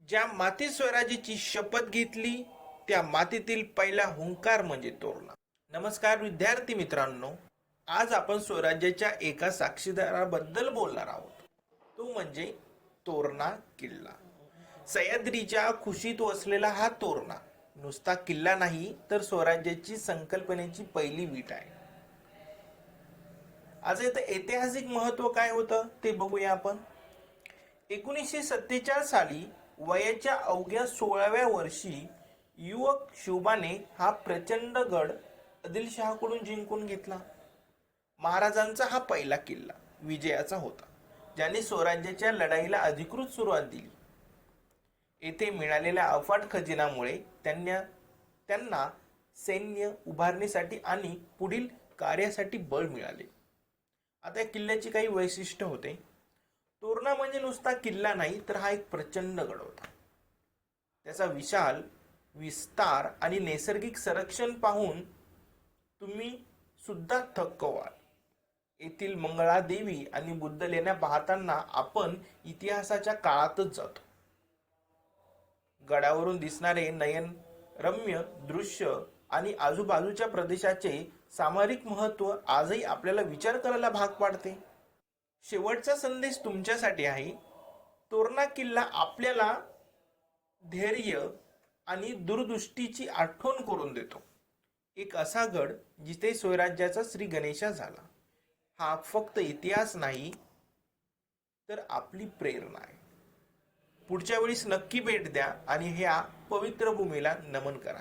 ज्या माती स्वराज्याची शपथ घेतली त्या मातीतील पहिला हुंकार म्हणजे तोरणा. नमस्कार विद्यार्थी मित्रांनो, आज आपण स्वराज्याच्या एका साक्षीदाराबद्दल बोलणार आहोत. तो म्हणजे तोरणा किल्ला. सह्याद्रीच्या कुशीत वसलेला हा तोरणा नुसता किल्ला नाही तर स्वराज्याची संकल्पनेची पहिली वीट आहे. आज याचं ऐतिहासिक महत्व काय होतं ते बघूया आपण. 1947 साली वयाच्या अवघ्या 16व्या वर्षी युवक शिवबाने हा प्रचंड गड आदिलशहाकडून जिंकून घेतला. महाराजांचा हा पहिला किल्ला विजयाचा होता, ज्याने स्वराज्याच्या लढाईला अधिकृत सुरुवात दिली. येथे मिळालेल्या अफाट खजिनामुळे त्यांना सैन्य उभारणीसाठी आणि पुढील कार्यासाठी बळ मिळाले. आता या किल्ल्याची काही वैशिष्ट्य होते. तोरणा म्हणजे नुसता किल्ला नाही तर हा एक प्रचंड गड होता. त्याचा विशाल विस्तार आणि नैसर्गिक संरक्षण पाहून तुम्ही सुद्धा थक्क व्हाल. येथील मंगळादेवी आणि बुद्ध लेण्या पाहताना आपण इतिहासाच्या काळातच जातो. गडावरून दिसणारे नयनरम्य दृश्य आणि आजूबाजूच्या प्रदेशाचे सामरिक महत्त्व आजही आपल्याला विचार करायला भाग पाडते. शेवटचा संदेश तुमच्यासाठी आहे. तोरणा किल्ला आपल्याला धैर्य आणि दूरदृष्टीची आठवण करून देतो. एक असा गड जिथे स्वराज्याचा श्री गणेशा झाला. हा फक्त इतिहास नाही तर आपली प्रेरणा आहे. पुढच्या वेळेस नक्की भेट द्या आणि ह्या पवित्र भूमीला नमन करा.